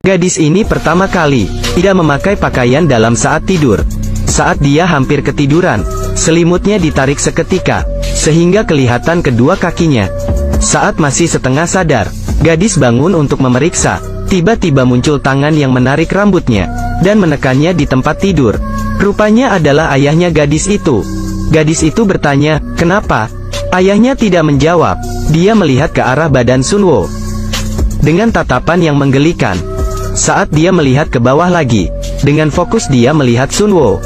Gadis ini pertama kali tidak memakai pakaian dalam saat tidur. Saat dia hampir ketiduran, selimutnya ditarik seketika, sehingga kelihatan kedua kakinya. Saat masih setengah sadar, gadis bangun untuk memeriksa. Tiba-tiba muncul tangan yang menarik rambutnya, dan menekannya di tempat tidur. Rupanya adalah ayahnya gadis itu. Gadis itu bertanya, "Kenapa?" Ayahnya tidak menjawab. Dia melihat ke arah badan Sunwo dengan tatapan yang menggelikan. Saat dia melihat ke bawah lagi, dengan fokus dia melihat Sunwo.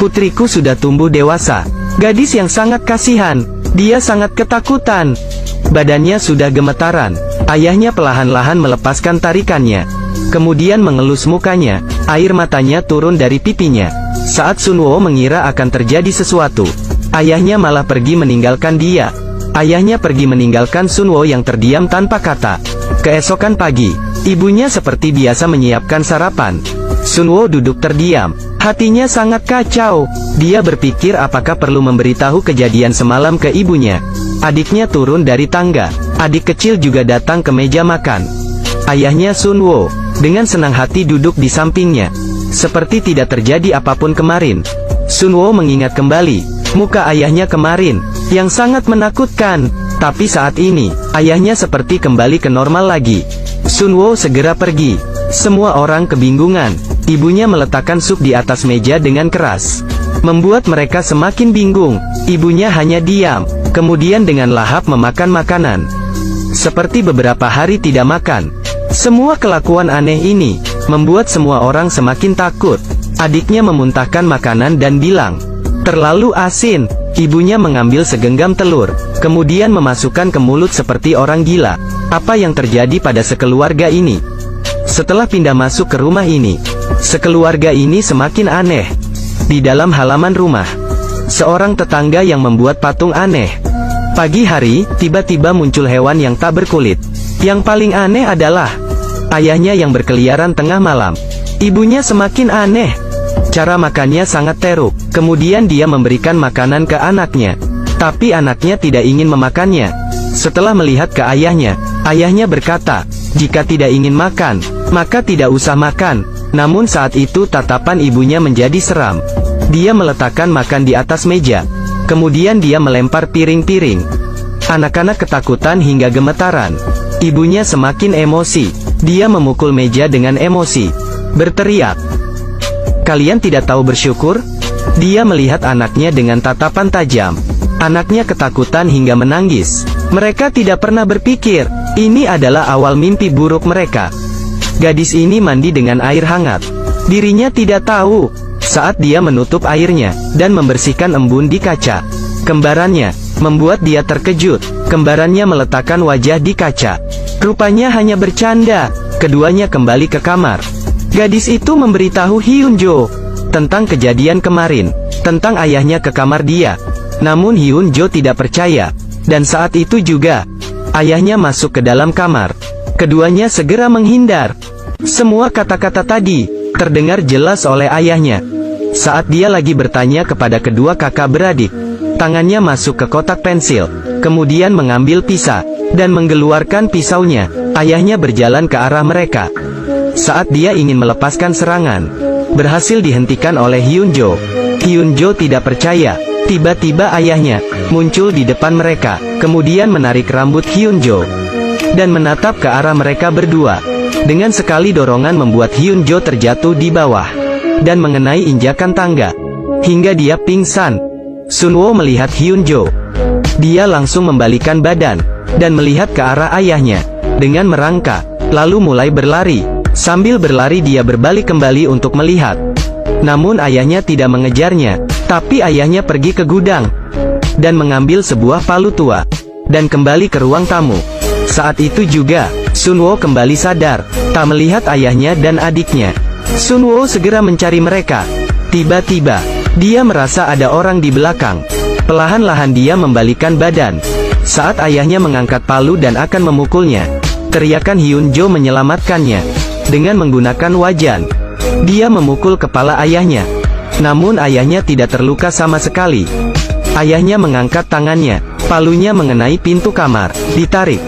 "Putriku sudah tumbuh dewasa." Gadis yang sangat kasihan. Dia sangat ketakutan. Badannya sudah gemetaran. Ayahnya perlahan-lahan melepaskan tarikannya. Kemudian mengelus mukanya. Air matanya turun dari pipinya. Saat Sunwo mengira akan terjadi sesuatu, ayahnya malah pergi meninggalkan dia. Ayahnya pergi meninggalkan Sunwo yang terdiam tanpa kata. Keesokan pagi, ibunya seperti biasa menyiapkan sarapan. Sunwo duduk terdiam. Hatinya sangat kacau. Dia berpikir apakah perlu memberitahu kejadian semalam ke ibunya. Adiknya turun dari tangga. Adik kecil juga datang ke meja makan. Ayahnya Sunwo dengan senang hati duduk di sampingnya, seperti tidak terjadi apapun kemarin. Sunwo mengingat kembali muka ayahnya kemarin, yang sangat menakutkan. Tapi saat ini, ayahnya seperti kembali ke normal lagi. Sunwo segera pergi. Semua orang kebingungan. Ibunya meletakkan sup di atas meja dengan keras, membuat mereka semakin bingung. Ibunya hanya diam, kemudian dengan lahap memakan makanan, seperti beberapa hari tidak makan. Semua kelakuan aneh ini membuat semua orang semakin takut. Adiknya memuntahkan makanan dan bilang, "Terlalu asin." Ibunya mengambil segenggam telur, kemudian memasukkan ke mulut seperti orang gila. Apa yang terjadi pada sekeluarga ini? Setelah pindah masuk ke rumah ini, sekeluarga ini semakin aneh. Di dalam halaman rumah, seorang tetangga yang membuat patung aneh. Pagi hari, tiba-tiba muncul hewan yang tak berkulit. Yang paling aneh adalah ayahnya yang berkeliaran tengah malam. Ibunya semakin aneh. Cara makannya sangat teruk. Kemudian dia memberikan makanan ke anaknya, tapi anaknya tidak ingin memakannya. Setelah melihat ke ayahnya, ayahnya berkata, "Jika tidak ingin makan, maka tidak usah makan." Namun saat itu tatapan ibunya menjadi seram. Dia meletakkan makan di atas meja. Kemudian dia melempar piring-piring. Anak-anak ketakutan hingga gemetaran. Ibunya semakin emosi. Dia memukul meja dengan emosi, berteriak, "Kalian tidak tahu bersyukur?" Dia melihat anaknya dengan tatapan tajam. Anaknya ketakutan hingga menangis. Mereka tidak pernah berpikir ini adalah awal mimpi buruk mereka. Gadis ini mandi dengan air hangat. Dirinya tidak tahu. Saat dia menutup airnya dan membersihkan embun di kaca, kembarannya membuat dia terkejut. Kembarannya meletakkan wajah di kaca. Rupanya hanya bercanda. Keduanya kembali ke kamar. Gadis itu memberitahu Hyunjo tentang kejadian kemarin, tentang ayahnya ke kamar dia. Namun Hyunjo tidak percaya. Dan saat itu juga, ayahnya masuk ke dalam kamar. Keduanya segera menghindar. Semua kata-kata tadi terdengar jelas oleh ayahnya. Saat dia lagi bertanya kepada kedua kakak beradik, tangannya masuk ke kotak pensil, kemudian mengambil pisau, dan mengeluarkan pisaunya. Ayahnya berjalan ke arah mereka. Saat dia ingin melepaskan serangan, berhasil dihentikan oleh Hyunjo. Hyunjo tidak percaya. Tiba-tiba ayahnya muncul di depan mereka, kemudian menarik rambut Hyunjo dan menatap ke arah mereka berdua. Dengan sekali dorongan membuat Hyunjo terjatuh di bawah dan mengenai injakan tangga hingga dia pingsan. Sunwo melihat Hyunjo. Dia langsung membalikan badan dan melihat ke arah ayahnya dengan merangkak, lalu mulai berlari. Sambil berlari dia berbalik kembali untuk melihat. Namun ayahnya tidak mengejarnya, tapi ayahnya pergi ke gudang dan mengambil sebuah palu tua dan kembali ke ruang tamu. Saat itu juga, Sunwo kembali sadar, tak melihat ayahnya dan adiknya. Sunwo segera mencari mereka. Tiba-tiba, dia merasa ada orang di belakang. Perlahan-lahan dia membalikkan badan. Saat ayahnya mengangkat palu dan akan memukulnya, teriakan Hyunjo menyelamatkannya. Dengan menggunakan wajan, dia memukul kepala ayahnya. Namun ayahnya tidak terluka sama sekali. Ayahnya mengangkat tangannya. Palunya mengenai pintu kamar, ditarik,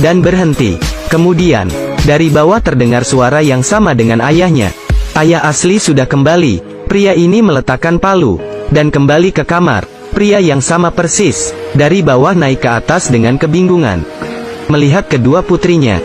dan berhenti. Kemudian, Dari bawah terdengar suara yang sama dengan ayahnya. Ayah asli sudah kembali. Pria ini meletakkan palu dan kembali ke kamar. Pria yang sama persis, dari bawah naik ke atas dengan kebingungan. Melihat kedua putrinya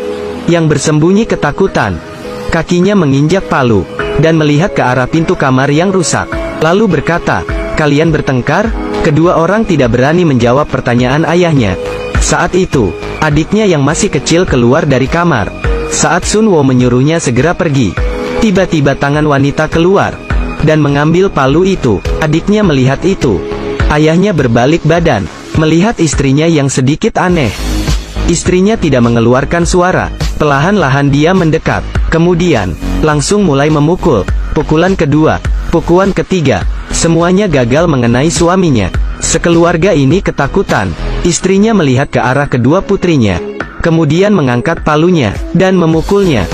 yang bersembunyi ketakutan. Kakinya menginjak palu dan melihat ke arah pintu kamar yang rusak. Lalu berkata, "Kalian bertengkar?" Kedua orang tidak berani menjawab pertanyaan ayahnya. Saat itu, adiknya yang masih kecil keluar dari kamar. Saat Sun Wo menyuruhnya segera pergi, tiba-tiba tangan wanita keluar dan mengambil palu itu. Adiknya melihat itu. Ayahnya berbalik badan, melihat istrinya yang sedikit aneh. Istrinya tidak mengeluarkan suara. Perlahan-lahan dia mendekat. Kemudian, langsung mulai memukul. Pukulan kedua, pukulan ketiga. Semuanya gagal mengenai suaminya. Sekeluarga ini ketakutan. Istrinya melihat ke arah kedua putrinya. Kemudian mengangkat palunya, dan memukulnya.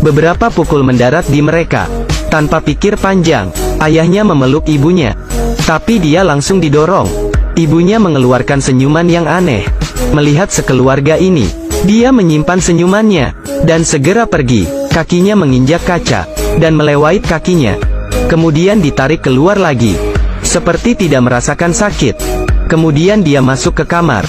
Beberapa pukul mendarat di mereka. Tanpa pikir panjang, ayahnya memeluk ibunya. Tapi dia langsung didorong. Ibunya mengeluarkan senyuman yang aneh. Melihat sekeluarga ini, dia menyimpan senyumannya, dan segera pergi. Kakinya menginjak kaca, dan melewait kakinya. Kemudian ditarik keluar lagi, seperti tidak merasakan sakit. Kemudian dia masuk ke kamar.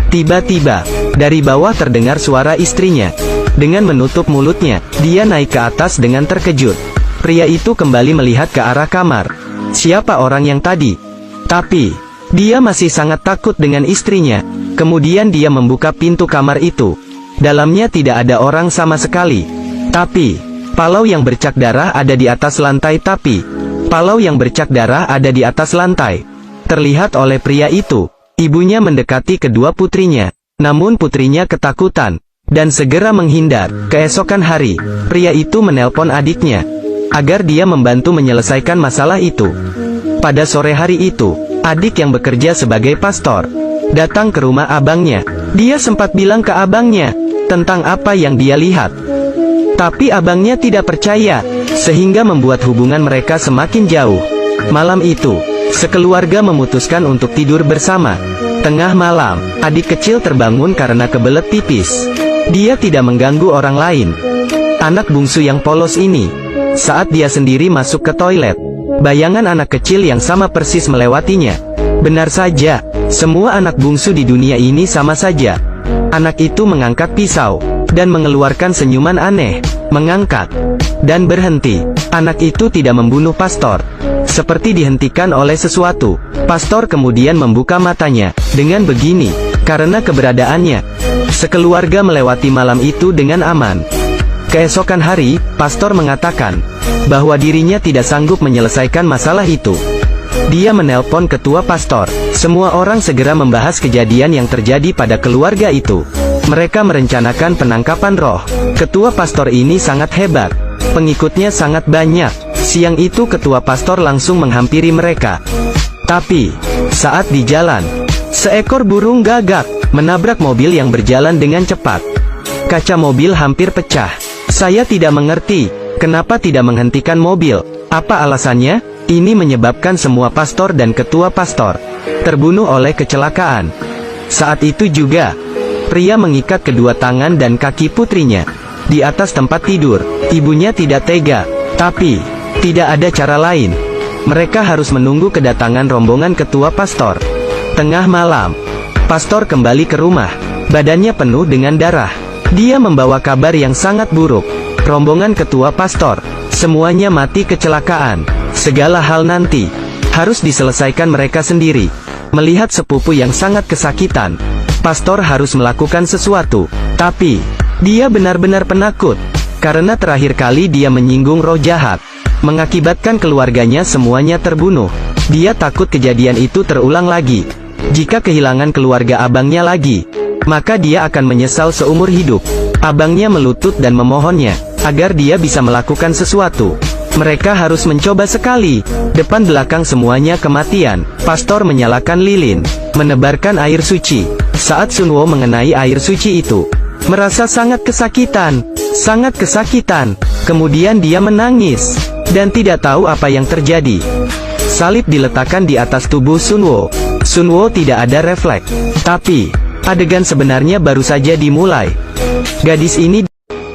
Tiba-tiba, dari bawah terdengar suara istrinya. Dengan menutup mulutnya, dia naik ke atas dengan terkejut. Pria itu kembali melihat ke arah kamar. Siapa orang yang tadi? Tapi, dia masih sangat takut dengan istrinya. Kemudian dia membuka pintu kamar itu. Dalamnya tidak ada orang sama sekali. Tapi, palau yang bercak darah ada di atas lantai. Palau yang bercak darah ada di atas lantai. Terlihat oleh pria itu. Ibunya mendekati kedua putrinya. Namun putrinya ketakutan dan segera menghindar. Keesokan hari, pria itu menelpon adiknya agar dia membantu menyelesaikan masalah itu. Pada sore hari itu, adik yang bekerja sebagai pastor datang ke rumah abangnya. Dia sempat bilang ke abangnya tentang apa yang dia lihat. Tapi abangnya tidak percaya, sehingga membuat hubungan mereka semakin jauh. Malam itu, sekeluarga memutuskan untuk tidur bersama. Tengah malam, adik kecil terbangun karena kebelet pipis. Dia tidak mengganggu orang lain. Anak bungsu yang polos ini, saat dia sendiri masuk ke toilet, bayangan anak kecil yang sama persis melewatinya. Benar saja, semua anak bungsu di dunia ini sama saja. Anak itu mengangkat pisau dan mengeluarkan senyuman aneh, mengangkat dan berhenti. Anak itu tidak membunuh pastor, seperti dihentikan oleh sesuatu. Pastor kemudian membuka matanya. Dengan begini, karena keberadaannya, sekeluarga melewati malam itu dengan aman. Keesokan hari, pastor mengatakan bahwa dirinya tidak sanggup menyelesaikan masalah itu. Dia menelpon ketua pastor. Semua orang segera membahas kejadian yang terjadi pada keluarga itu. Mereka merencanakan penangkapan roh. Ketua pastor ini sangat hebat. Pengikutnya sangat banyak. Siang itu ketua pastor langsung menghampiri mereka. Tapi, saat di jalan, seekor burung gagak menabrak mobil yang berjalan dengan cepat. Kaca mobil hampir pecah. Saya tidak mengerti, kenapa tidak menghentikan mobil. Apa alasannya? Ini menyebabkan semua pastor dan ketua pastor terbunuh oleh kecelakaan. Saat itu juga, pria mengikat kedua tangan dan kaki putrinya di atas tempat tidur. Ibunya tidak tega, tapi tidak ada cara lain. Mereka harus menunggu kedatangan rombongan ketua pastor. Tengah malam, pastor kembali ke rumah. Badannya penuh dengan darah. Dia membawa kabar yang sangat buruk. Rombongan ketua pastor, semuanya mati kecelakaan. Segala hal nanti harus diselesaikan mereka sendiri. Melihat sepupu yang sangat kesakitan, pastor harus melakukan sesuatu. Tapi, dia benar-benar penakut. Karena terakhir kali dia menyinggung roh jahat, mengakibatkan keluarganya semuanya terbunuh. Dia takut kejadian itu terulang lagi. Jika kehilangan keluarga abangnya lagi, maka dia akan menyesal seumur hidup. Abangnya melutut dan memohonnya agar dia bisa melakukan sesuatu. Mereka harus mencoba sekali. Depan belakang semuanya kematian. Pastor menyalakan lilin, menebarkan air suci. Saat Sun Wo mengenai air suci itu, merasa sangat kesakitan. Sangat kesakitan. Kemudian dia menangis, dan tidak tahu apa yang terjadi. Salib diletakkan di atas tubuh Sun Wo. Sun Wo tidak ada refleks. Tapi, Adegan sebenarnya baru saja dimulai. Gadis ini,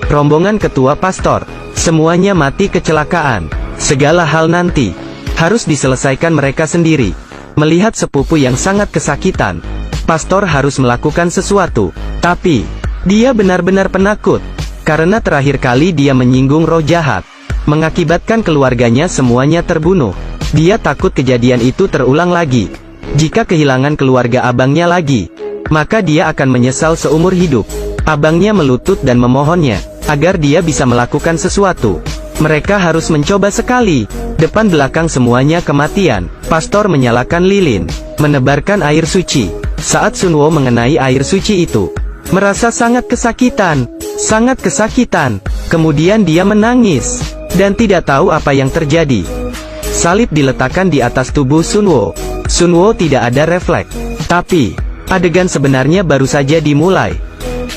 rombongan ketua pastor, semuanya mati kecelakaan. Segala hal nanti harus diselesaikan mereka sendiri. Melihat sepupu yang sangat kesakitan, pastor harus melakukan sesuatu. Tapi dia benar-benar penakut, karena terakhir kali dia menyinggung roh jahat, mengakibatkan keluarganya semuanya terbunuh. Dia takut kejadian itu terulang lagi. Jika kehilangan keluarga abangnya lagi, maka dia akan menyesal seumur hidup. Abangnya melutut dan memohonnya agar dia bisa melakukan sesuatu. Mereka harus mencoba sekali. Depan belakang semuanya kematian. Pastor menyalakan lilin, menebarkan air suci. Saat Sunwo mengenai air suci itu, merasa sangat kesakitan. Sangat kesakitan. Kemudian dia menangis, dan tidak tahu apa yang terjadi. Salib diletakkan di atas tubuh Sunwo. Sunwo tidak ada refleks. Tapi adegan sebenarnya baru saja dimulai.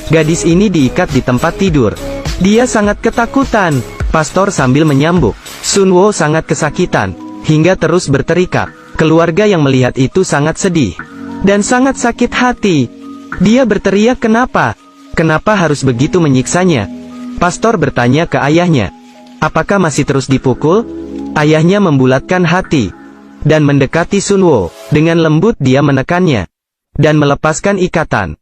Gadis ini diikat di tempat tidur. Dia sangat ketakutan. Pastor sambil menyambuk. Sunwo sangat kesakitan, hingga terus berteriak. Keluarga yang melihat itu sangat sedih, dan sangat sakit hati. Dia berteriak, kenapa? Kenapa harus begitu menyiksanya? Pastor bertanya ke ayahnya. Apakah masih terus dipukul? Ayahnya membulatkan hati, dan mendekati Sunwo. Dengan lembut dia menekannya, dan melepaskan ikatan.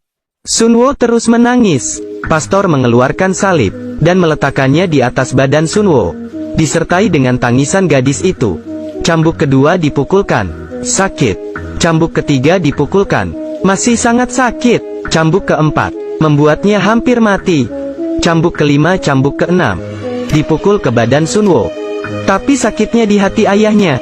Sunwo terus menangis. Pastor mengeluarkan salib, dan meletakkannya di atas badan Sunwo, disertai dengan tangisan gadis itu. Cambuk kedua dipukulkan. Sakit. Cambuk ketiga dipukulkan. Masih sangat sakit. Cambuk keempat membuatnya hampir mati. Cambuk kelima, cambuk keenam dipukul ke badan Sunwo. Tapi sakitnya di hati ayahnya.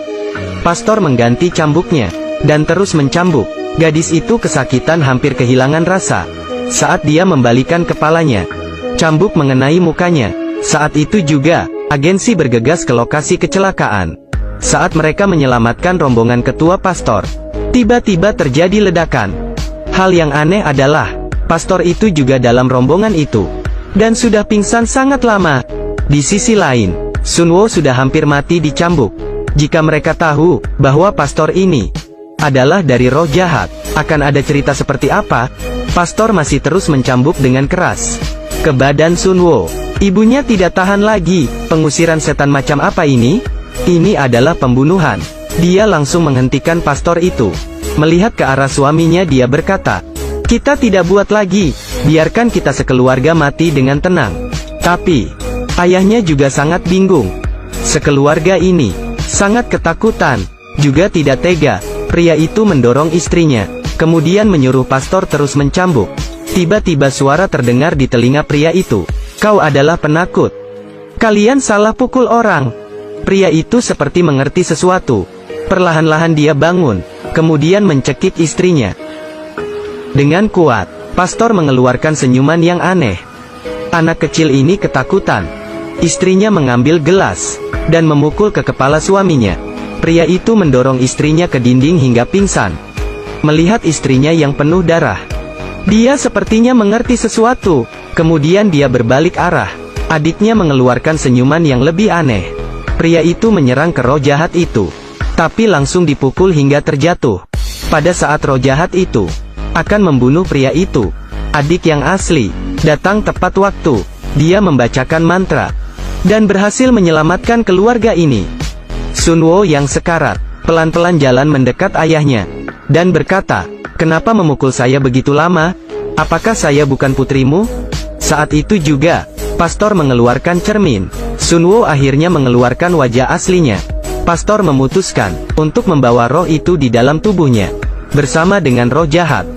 Pastor mengganti cambuknya, dan terus mencambuk. Gadis itu kesakitan hampir kehilangan rasa. Saat dia membalikan kepalanya, cambuk mengenai mukanya. Saat itu juga, agensi bergegas ke lokasi kecelakaan. Saat mereka menyelamatkan rombongan ketua pastor, tiba-tiba terjadi ledakan. Hal yang aneh adalah, pastor itu juga dalam rombongan itu, dan sudah pingsan sangat lama. Di sisi lain, Sunwo sudah hampir mati dicambuk. Jika mereka tahu bahwa pastor ini adalah dari roh jahat, akan ada cerita seperti apa? Pastor masih terus mencambuk dengan keras ke badan Sunwo. Ibunya tidak tahan lagi. Pengusiran setan macam apa ini? Ini adalah pembunuhan. Dia langsung menghentikan pastor itu. Melihat ke arah suaminya, dia berkata, kita tidak buat lagi. Biarkan kita sekeluarga mati dengan tenang. Tapi ayahnya juga sangat bingung. Sekeluarga ini sangat ketakutan, juga tidak tega. Pria itu mendorong istrinya, kemudian menyuruh pastor terus mencambuk. Tiba-tiba suara terdengar di telinga pria itu. Kau adalah penakut. Kalian salah pukul orang. Pria itu seperti mengerti sesuatu. Perlahan-lahan dia bangun, kemudian mencekik istrinya. Dengan kuat, pastor mengeluarkan senyuman yang aneh. Anak kecil ini ketakutan. Istrinya mengambil gelas, dan memukul ke kepala suaminya. Pria itu mendorong istrinya ke dinding hingga pingsan. Melihat istrinya yang penuh darah, dia sepertinya mengerti sesuatu. Kemudian dia berbalik arah. Adiknya mengeluarkan senyuman yang lebih aneh. Pria itu menyerang ke roh jahat itu, tapi langsung dipukul hingga terjatuh. Pada saat roh jahat itu akan membunuh pria itu, adik yang asli datang tepat waktu. Dia membacakan mantra, dan berhasil menyelamatkan keluarga ini. Sunwo yang sekarat, pelan-pelan jalan mendekat ayahnya, dan berkata, kenapa memukul saya begitu lama? Apakah saya bukan putrimu? Saat itu juga, pastor mengeluarkan cermin. Sunwo akhirnya mengeluarkan wajah aslinya. Pastor memutuskan untuk membawa roh itu di dalam tubuhnya, bersama dengan roh jahat,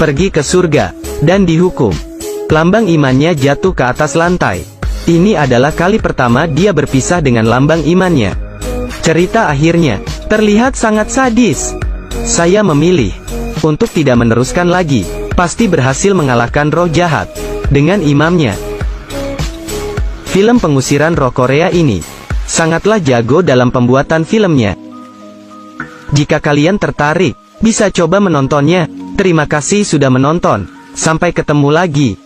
pergi ke surga, dan dihukum. Lambang imannya jatuh ke atas lantai. Ini adalah kali pertama dia berpisah dengan lambang imannya. Cerita akhirnya terlihat sangat sadis. Saya memilih untuk tidak meneruskan lagi. Pasti berhasil mengalahkan roh jahat dengan imamnya. Film pengusiran roh Korea ini sangatlah jago dalam pembuatan filmnya. Jika kalian tertarik, bisa coba menontonnya. Terima kasih sudah menonton. Sampai ketemu lagi.